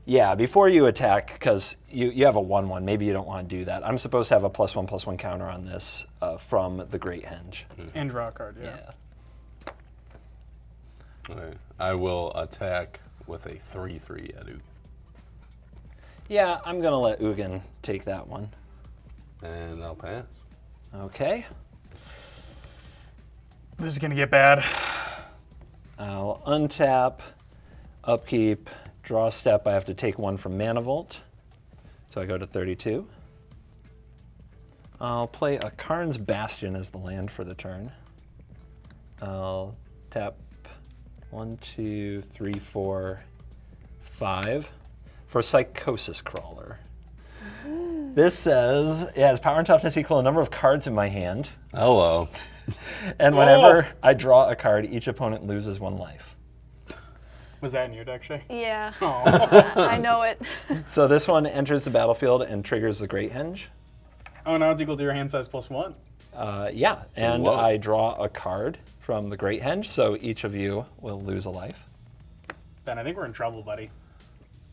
Speaker 2: Yeah, before you attack, because you have a 1/1, maybe you don't want to do that. I'm supposed to have a +1/+1 counter on this from the Great Henge.
Speaker 3: And draw a card, yeah.
Speaker 1: Okay. I will attack with a 3/3 at Ugin.
Speaker 2: Yeah, I'm gonna let Ugin take that one.
Speaker 1: And I'll pass.
Speaker 2: Okay.
Speaker 3: This is gonna get bad.
Speaker 2: I'll untap, upkeep, draw a step. I have to take one from Mana Vault. So I go to 32. I'll play a Karn's Bastion as the land for the turn. I'll tap 1, 2, 3, 4, 5 for Psychosis Crawler. This says it has power and toughness equal the number of cards in my hand.
Speaker 1: Hello.
Speaker 2: And whenever I draw a card, each opponent loses 1 life.
Speaker 3: Was that in your deck, Shea?
Speaker 4: Yeah,
Speaker 3: Oh.
Speaker 4: I know it.
Speaker 2: So this one enters the battlefield and triggers the Great Henge.
Speaker 3: Oh, now it's equal to your hand size +1.
Speaker 2: Yeah, and
Speaker 1: Whoa.
Speaker 2: I draw a card from the Great Henge, so each of you will lose a life.
Speaker 3: Ben, I think we're in trouble, buddy.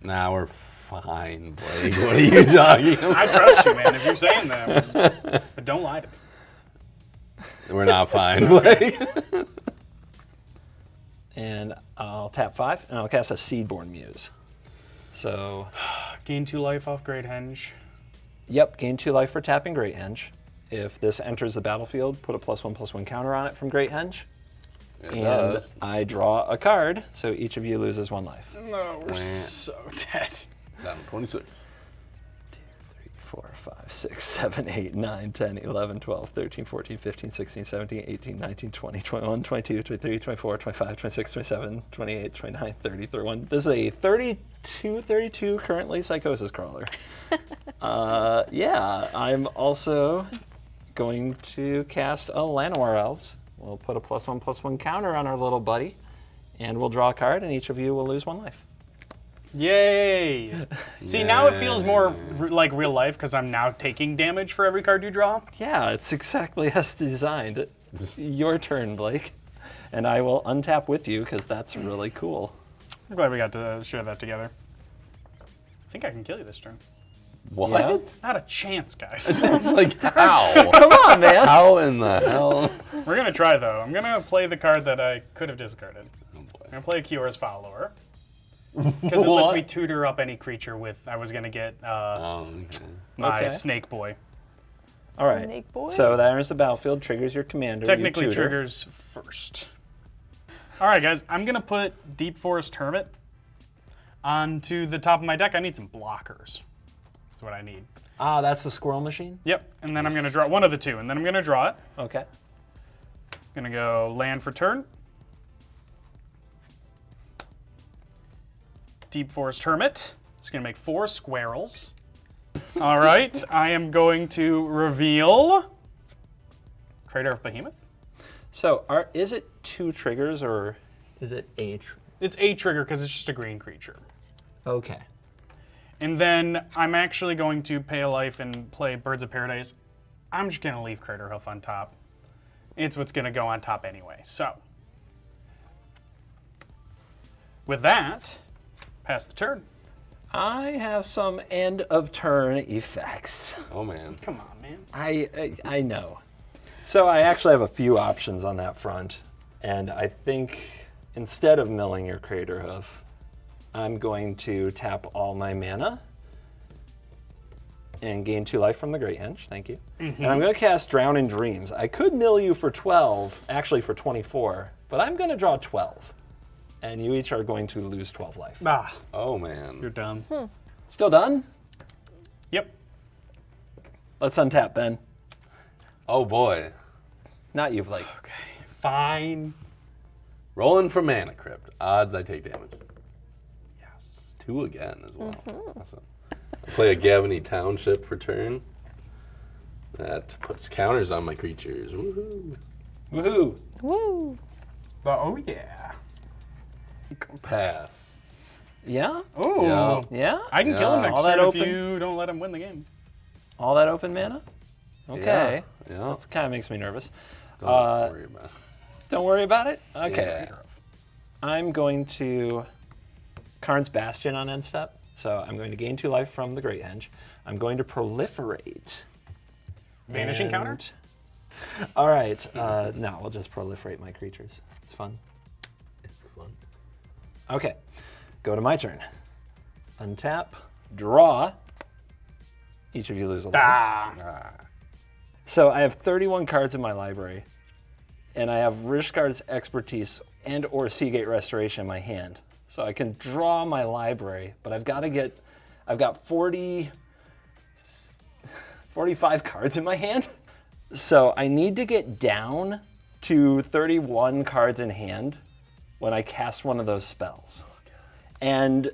Speaker 1: Nah, we're fine, Blake. What are you talking about?
Speaker 3: I trust you, man, if you're saying that. But don't lie to me.
Speaker 1: We're not fine, Blake.
Speaker 2: And I'll tap 5, and I'll cast a Seedborn Muse. So,
Speaker 3: Gain 2 life off Great Henge.
Speaker 2: yep, gain 2 life for tapping Great Henge. If this enters the battlefield, put a +1/+1 counter on it from Great Henge.
Speaker 1: It
Speaker 2: And
Speaker 1: does.
Speaker 2: I draw a card, so each of you loses 1 life.
Speaker 3: No, we're so dead.
Speaker 1: Down to 26.
Speaker 2: 4, 5, 6, 7, 8, 9, 10, 11, 12, 13, 14, 15, 16, 17, 18, 19, 20, 21, 22, 23, 24, 25, 26, 27, 28, 29, 30, 31. This is a 32 currently Psychosis Crawler. Yeah, I'm also going to cast a Llanowar Elves. We'll put a +1/+1 counter on our little buddy, and we'll draw a card, and each of you will lose 1 life.
Speaker 3: Yay! See, now it feels more like real life because I'm now taking damage for every card you draw.
Speaker 2: Yeah, it's exactly as designed. Your turn, Blake. And I will untap with you because that's really cool.
Speaker 3: I'm glad we got to share that together. I think I can kill you this turn.
Speaker 1: What?
Speaker 2: Yeah?
Speaker 3: Not a chance, guys.
Speaker 1: It's like, how?
Speaker 2: Come on, man.
Speaker 1: How in the hell?
Speaker 3: We're gonna try though. I'm gonna play the card that I could have discarded.
Speaker 1: Oh,
Speaker 3: I'm
Speaker 1: boy.
Speaker 3: gonna play a Kiora's Follower. Because it lets me tutor up any creature with. I was gonna get
Speaker 1: Oh, okay.
Speaker 3: my
Speaker 2: Okay.
Speaker 3: Snake Boy.
Speaker 2: All right.
Speaker 4: Snake boy.
Speaker 2: So that enters the battlefield, triggers your commander.
Speaker 3: Technically
Speaker 2: you tutor.
Speaker 3: triggers first. All right, guys. I'm gonna put Deep Forest Hermit onto the top of my deck. I need some blockers. That's what I need.
Speaker 2: Ah, that's the squirrel machine?
Speaker 3: Yep. And then I'm gonna draw one of the two, and then I'm gonna draw it.
Speaker 2: Okay.
Speaker 3: Gonna go land for turn. Deep Forest Hermit. It's gonna make 4 squirrels. All right, I am going to reveal Crater of Behemoth.
Speaker 2: So is it 2 triggers or is it a
Speaker 3: It's a trigger because it's just a green creature.
Speaker 2: Okay.
Speaker 3: And then I'm actually going to pay a life and play Birds of Paradise. I'm just gonna leave Crater Hoof on top. It's what's gonna go on top anyway. So, with that, pass the turn.
Speaker 2: I have some end of turn effects.
Speaker 1: Oh, man.
Speaker 3: Come on, man.
Speaker 2: I know. So I actually have a few options on that front, and I think instead of milling your Crater Hoof, I'm going to tap all my mana and gain 2 life from the Great Henge. Thank you. And I'm going to cast Drown in Dreams. I could mill you for 12, actually for 24, but I'm going to draw 12. And you each are going to lose 12 life.
Speaker 3: Ah,
Speaker 1: Oh, man.
Speaker 3: you're dumb.
Speaker 2: Still done?
Speaker 3: Yep.
Speaker 2: Let's untap, Ben.
Speaker 1: Oh, boy.
Speaker 2: Not you, Blake.
Speaker 3: Fine.
Speaker 1: Rolling for Mana Crypt. Odds I take damage. Yes. 2 again as well. Awesome. I play a Gavany Township for turn. That puts counters on my creatures. Woohoo.
Speaker 2: Woohoo!
Speaker 4: Woo.
Speaker 3: Oh, yeah.
Speaker 1: Pass.
Speaker 2: Yeah?
Speaker 3: Oh.
Speaker 1: Yeah.
Speaker 2: Yeah?
Speaker 3: I can kill him
Speaker 1: Yeah.
Speaker 3: next
Speaker 2: All that
Speaker 3: turn if
Speaker 2: open?
Speaker 3: you don't let him win the game.
Speaker 2: All that open mana? Okay.
Speaker 1: Yeah.
Speaker 2: That kind of makes me nervous.
Speaker 1: Don't worry about it.
Speaker 2: Don't worry about it? Okay.
Speaker 1: Yeah.
Speaker 2: I'm going to Karn's Bastion on end step. So I'm going to gain 2 life from the Great Henge. I'm going to proliferate.
Speaker 3: Vanishing counter?
Speaker 2: And- All right. No, we'll just proliferate my creatures. It's fun.
Speaker 1: It's fun.
Speaker 2: Okay. Go to my turn. Untap, draw. Each of you lose a life.
Speaker 3: Ah.
Speaker 2: So I have 31 cards in my library, and I have Rishgard's Expertise and or Seagate Restoration in my hand. So I can draw my library, but I've got 45 cards in my hand. So I need to get down to 31 cards in hand when I cast one of those spells. And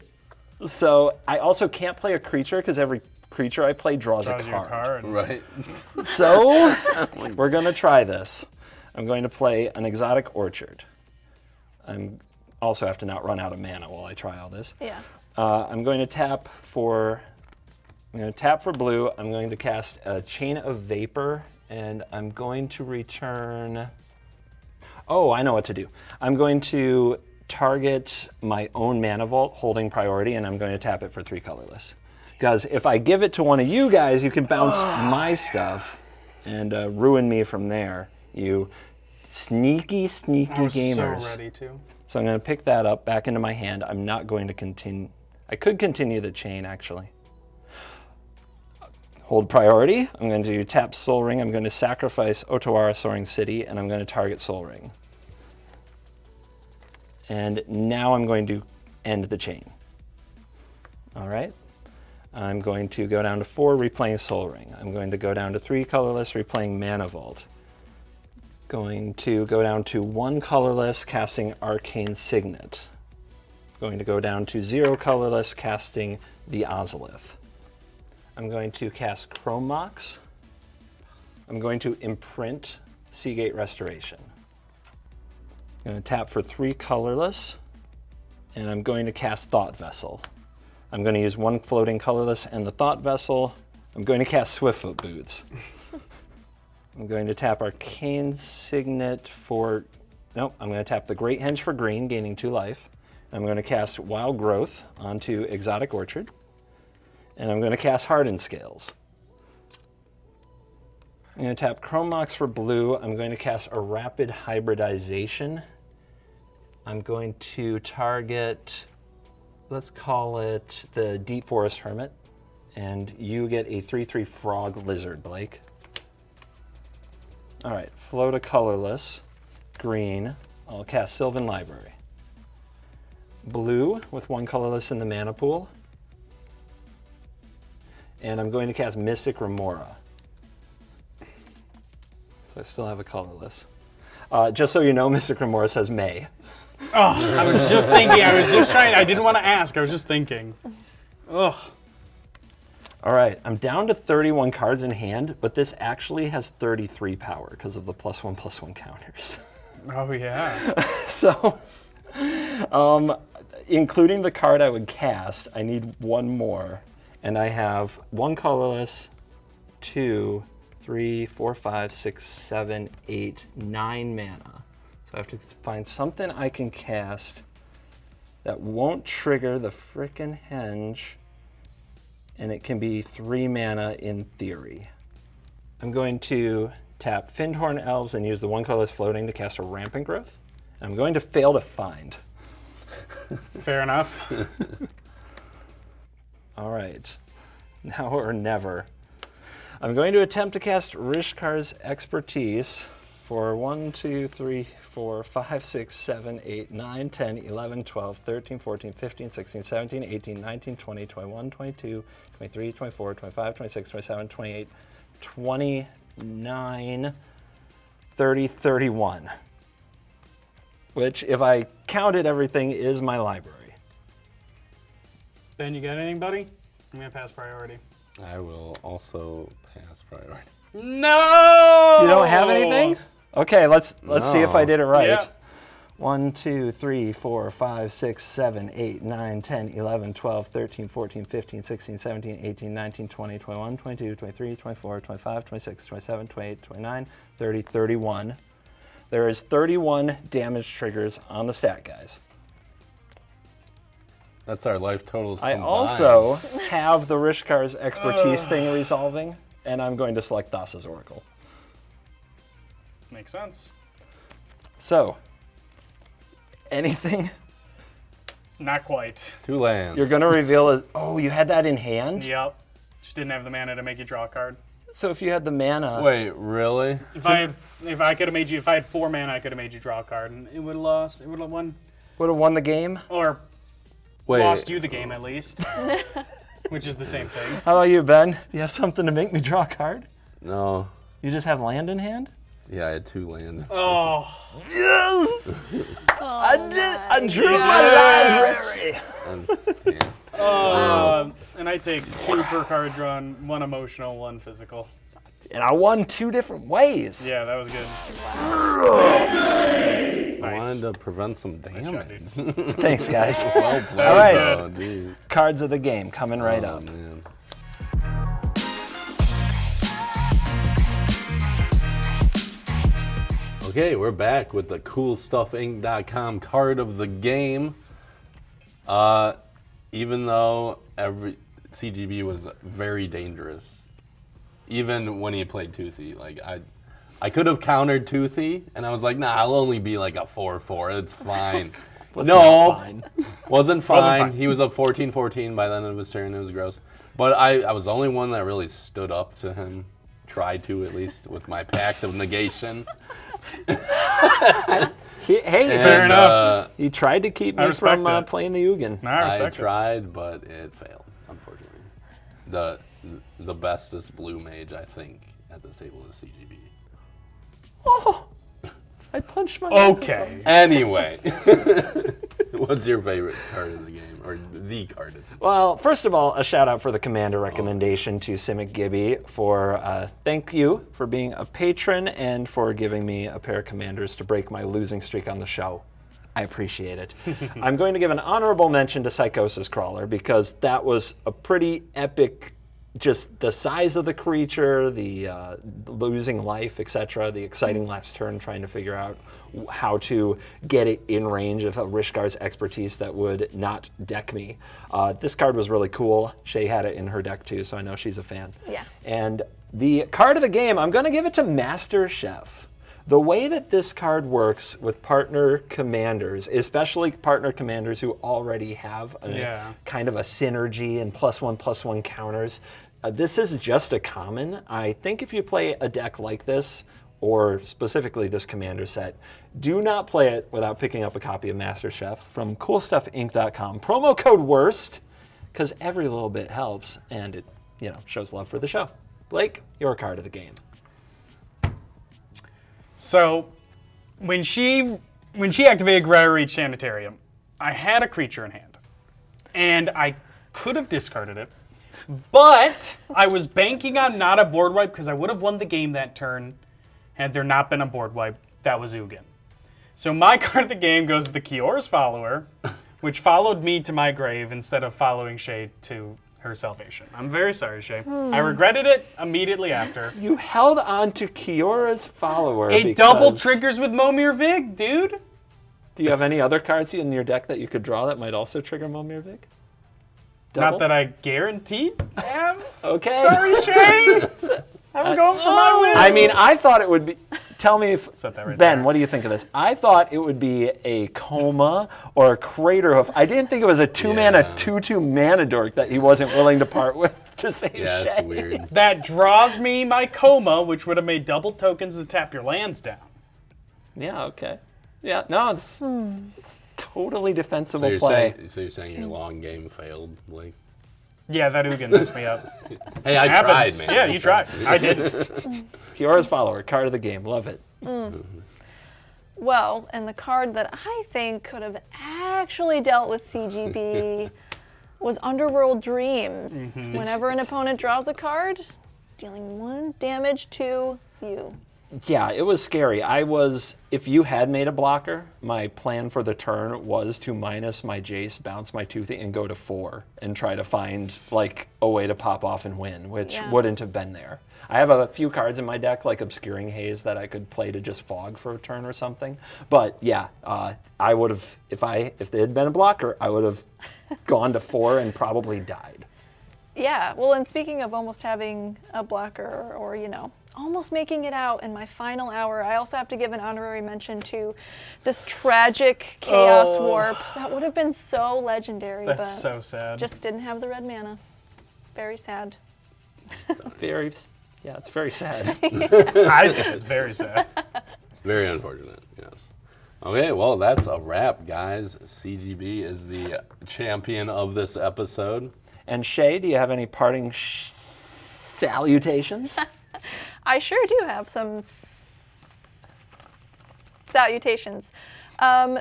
Speaker 2: so I also can't play a creature because every creature I play draws a
Speaker 3: Your card.
Speaker 1: Right.
Speaker 2: So we're going to try this. I'm going to play an Exotic Orchard. I'm also have to not run out of mana while I try all this.
Speaker 4: Yeah.
Speaker 2: I'm going to tap for blue. I'm going to cast a Chain of Vapor, and I'm going to return. Oh, I know what to do. I'm going to target my own mana vault, holding priority, and I'm going to tap it for 3 colorless. Because if I give it to one of you guys, you can bounce my stuff and ruin me from there. You sneaky
Speaker 3: I was
Speaker 2: gamers.
Speaker 3: so ready to.
Speaker 2: So I'm going to pick that up back into my hand. I'm not going to continue. I could continue the chain, actually. Hold priority. I'm going to tap Soul Ring. I'm going to sacrifice Otawara Soaring City, and I'm going to target Soul Ring. And now I'm going to end the chain. All right. I'm going to go down to 4, replaying Soul Ring. I'm going to go down to 3 colorless, replaying Mana Vault. Going to go down to 1 colorless, casting Arcane Signet. Going to go down to 0 colorless, casting the Ozolith. I'm going to cast Chrome Mox. I'm going to imprint Seagate Restoration. I'm going to tap for 3 colorless, and I'm going to cast Thought Vessel. I'm going to use 1 floating colorless and the Thought Vessel. I'm going to cast Swiftfoot Boots. I'm going to tap Arcane Signet for, nope, I'm going to tap the Great Henge for green, gaining 2 life. I'm going to cast Wild Growth onto Exotic Orchard. And I'm going to cast Hardened Scales. I'm going to tap Chrome Mox for blue. I'm going to cast a Rapid Hybridization. I'm going to target, let's call it the Deep Forest Hermit. And you get a 3/3 Frog Lizard, Blake. All right, float a colorless, green. I'll cast Sylvan Library. Blue with 1 colorless in the mana pool. And I'm going to cast Mystic Remora. So I still have a colorless. Just so you know, Mystic Remora says May.
Speaker 3: Oh, I was just thinking. I didn't want to ask. I was just thinking. Ugh.
Speaker 2: All right, I'm down to 31 cards in hand, but this actually has 33 power because of the +1/+1 counters.
Speaker 3: Oh, yeah.
Speaker 2: So, including the card I would cast, I need 1 more. And I have 1 colorless, 2, 3, 4, 5, 6, 7, 8, 9 mana. So I have to find something I can cast that won't trigger the frickin' henge, and it can be 3 mana in theory. I'm going to tap Findhorn Elves and use the 1 colorless floating to cast a Rampant Growth. And I'm going to fail to find.
Speaker 3: Fair enough.
Speaker 2: All right, now or never. I'm going to attempt to cast Rishkar's Expertise for 1, 2, 3, 4, 5, 6, 7, 8, 9, 10, 11, 12, 13, 14, 15, 16, 17, 18, 19, 20, 21, 22, 23, 24, 25, 26, 27, 28, 29, 30, 31. Which, if I counted everything, is my library.
Speaker 3: Ben, you got anything, buddy? I'm going to pass priority.
Speaker 1: I will also pass priority.
Speaker 3: No!
Speaker 2: You don't have anything? Okay, let's see if I did it right.
Speaker 3: Yeah.
Speaker 2: 1, 2, 3, 4, 5, 6, 7, 8, 9, 10, 11, 12, 13, 14, 15, 16, 17, 18, 19, 20, 21, 22, 23, 24, 25, 26, 27, 28, 29, 30, 31. There is 31 damage triggers on the stat, guys.
Speaker 1: That's our life totals
Speaker 2: I
Speaker 1: combined.
Speaker 2: also have the Rishkar's Expertise thing resolving, and I'm going to select Thassa's Oracle.
Speaker 3: Makes sense.
Speaker 2: So, anything
Speaker 3: Not quite.
Speaker 1: 2 lands.
Speaker 2: You're going to reveal it. Oh, you had that in hand?
Speaker 3: Yep. Just didn't have the mana to make you draw a card.
Speaker 2: So if you had the mana...
Speaker 1: Wait, really?
Speaker 3: If I had 4 mana, I could have made you draw a card, and it would have lost. It would have won,
Speaker 2: Would have won the game?
Speaker 3: or
Speaker 1: Wait.
Speaker 3: lost you the game at least, which is the same thing.
Speaker 2: How about you, Ben? You have something to make me draw a card?
Speaker 1: No.
Speaker 2: You just have land in hand?
Speaker 1: Yeah, I had 2 land.
Speaker 3: Oh,
Speaker 2: Yes! I drew my library!
Speaker 1: Yeah.
Speaker 3: and I take 2 per card drawn, 1 emotional, 1 physical.
Speaker 2: And I won 2 different ways.
Speaker 3: Yeah, that was good.
Speaker 1: I
Speaker 3: Nice.
Speaker 1: wanted to prevent some damage.
Speaker 2: Thanks, guys.
Speaker 1: Well played,
Speaker 2: All right.
Speaker 1: though, dude.
Speaker 2: Cards of the game coming right
Speaker 1: Oh,
Speaker 2: up.
Speaker 1: man. Okay, we're back with the CoolStuffInc.com card of the game. Even though every CGB was very dangerous, even when he played Toothy, like I could have countered Toothy, and I was like, nah, I'll only be like a 4/4. It's fine.
Speaker 2: Not fine.
Speaker 1: Wasn't fine.
Speaker 3: fine.
Speaker 1: He was up 14-14 by the end of his turn. It was gross. But I was the only one that really stood up to him. Tried to, at least, with my pact of negation.
Speaker 2: Hey,
Speaker 3: Fair enough.
Speaker 2: he tried to keep
Speaker 3: I
Speaker 2: me
Speaker 3: respect
Speaker 2: from
Speaker 3: it.
Speaker 2: playing the Ugin.
Speaker 3: No, I
Speaker 1: I
Speaker 3: respect it.
Speaker 1: tried, but it failed, unfortunately. The bestest blue mage, I think, at this table is CGB.
Speaker 2: Oh, I punched my
Speaker 3: Okay.
Speaker 1: Anyway, what's your favorite card of the game, or the card of the game?
Speaker 2: Well, first of all, a shout out for the commander recommendation to Simic Gibby for thank you for being a patron and for giving me a pair of commanders to break my losing streak on the show. I appreciate it. I'm going to give an honorable mention to Psychosis Crawler because that was a pretty epic, just the size of the creature, the losing life, etc., the exciting last turn trying to figure out how to get it in range of a Rishkar's expertise that would not deck me. This card was really cool. Shea had it in her deck too, so I know she's a fan.
Speaker 4: Yeah.
Speaker 2: And the card of the game, I'm going to give it to Master Chef. The way that this card works with partner commanders, especially partner commanders who already have a kind of a synergy and +1/+1 counters, this is just a common. I think if you play a deck like this, or specifically this commander set, do not play it without picking up a copy of Master Chef from CoolStuffInc.com. Promo code WORST, because every little bit helps, and it shows love for the show. Blake, your card of the game.
Speaker 3: So, when she activated Greater Reach Sanitarium, I had a creature in hand, and I could have discarded it, but I was banking on not a board wipe because I would have won the game that turn had there not been a board wipe. That was Ugin. So my card of the game goes to the Kior's Follower, which followed me to my grave instead of following Shea to her salvation. I'm very sorry, Shea. I regretted it immediately after.
Speaker 2: You held on to Kiora's Follower.
Speaker 3: It double triggers with Momir Vig, dude.
Speaker 2: Do you have any other cards in your deck that you could draw that might also trigger Momir Vig?
Speaker 3: Not that I guaranteed have.
Speaker 2: Okay.
Speaker 3: Sorry, Shea. I'm going for my win.
Speaker 2: I mean, I thought it would be. Tell me if
Speaker 3: Set that right
Speaker 2: Ben,
Speaker 3: there.
Speaker 2: what do you think of this? I thought it would be a Coma or a Crater Hoof. I didn't think it was a 2-mana,
Speaker 1: Yeah.
Speaker 2: 2/2 mana dork that he wasn't willing to part with to save
Speaker 1: Yeah,
Speaker 2: Shea.
Speaker 1: it's weird.
Speaker 3: That draws me my Coma, which would have made double tokens to tap your lands down.
Speaker 2: Yeah. Okay. Yeah. No, it's totally defensible
Speaker 1: So you're,
Speaker 2: play.
Speaker 1: saying, so you're saying your long game failed, Blake?
Speaker 3: Yeah, that Ugin messed me up.
Speaker 1: Hey, I
Speaker 3: Happens.
Speaker 1: tried, man.
Speaker 3: Yeah, you tried. I didn't.
Speaker 2: Kiora's Follower, card of the game. Love it.
Speaker 4: Well, and the card that I think could have actually dealt with CGB was Underworld Dreams. Whenever an opponent draws a card, dealing 1 damage to you.
Speaker 2: Yeah, it was scary. If you had made a blocker, my plan for the turn was to minus my Jace, bounce my Toothy, and go to 4 and try to find like a way to pop off and win, which wouldn't have been there. I have a few cards in my deck, like Obscuring Haze, that I could play to just fog for a turn or something. But yeah, I would have, if there had been a blocker, I would have gone to 4 and probably died.
Speaker 4: Yeah, well, and speaking of almost having a blocker or, almost making it out in my final hour. I also have to give an honorary mention to this tragic Chaos Warp. That would have been so legendary,
Speaker 3: That's
Speaker 4: but
Speaker 3: so sad.
Speaker 4: just didn't have the red mana. Very sad.
Speaker 2: Yeah, it's very sad.
Speaker 3: I think it's very sad.
Speaker 1: Very unfortunate, yes. Okay, well, that's a wrap, guys. CGB is the champion of this episode.
Speaker 2: And Shea, do you have any parting salutations?
Speaker 4: I sure do have some salutations.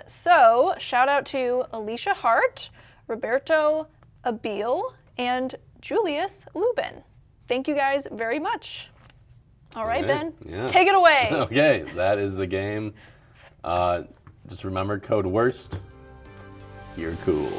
Speaker 4: So, shout out to Alicia Hart, Roberto Abil, and Julius Lubin. Thank you guys very much. All right,
Speaker 1: Okay,
Speaker 4: Ben,
Speaker 1: yeah.
Speaker 4: take it away.
Speaker 1: Okay, that is the game. Just remember, code WORST. You're cool.